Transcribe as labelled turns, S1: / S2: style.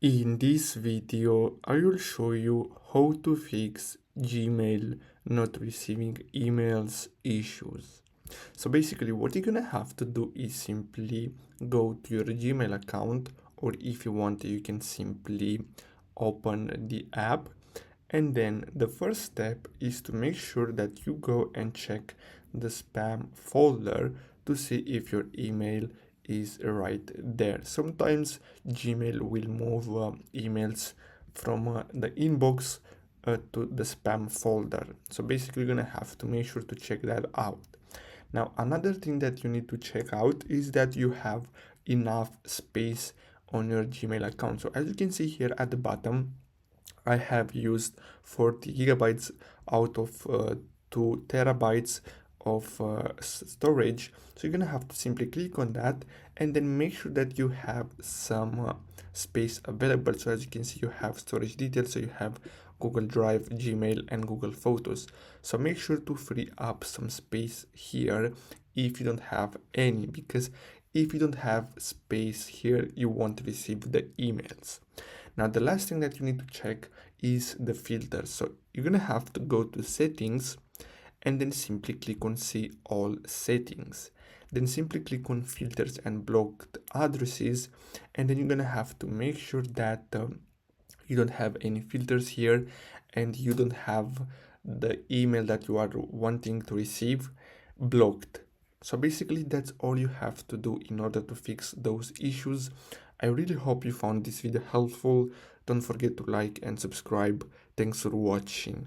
S1: In this video, I will show you how to fix Gmail not receiving emails issues. So basically what you're gonna have to do is simply go to your Gmail account, or if you want you can simply open the app, and then the first step is to make sure that you go and check the spam folder to see if your email is right there. Sometimes Gmail will move emails from the inbox to the spam folder. So basically you're gonna have to make sure to check that out. Now another thing that you need to check out is that you have enough space on your Gmail account. So as you can see here at the bottom, I have used 40 gigabytes out of 2 terabytes of storage. So you're gonna have to simply click on that and then make sure that you have some space available. So as you can see, you have storage details, so you have Google Drive, Gmail, and Google Photos. So make sure to free up some space here if you don't have any, because if you don't have space here, you won't receive the emails. Now the last thing that you need to check is the filters. So you're gonna have to go to settings and then simply click on see all settings. Then simply click on filters and blocked addresses, and then you're gonna have to make sure that you don't have any filters here and you don't have the email that you are wanting to receive blocked. So basically that's all you have to do in order to fix those issues. I really hope you found this video helpful. Don't forget to like and subscribe. Thanks for watching.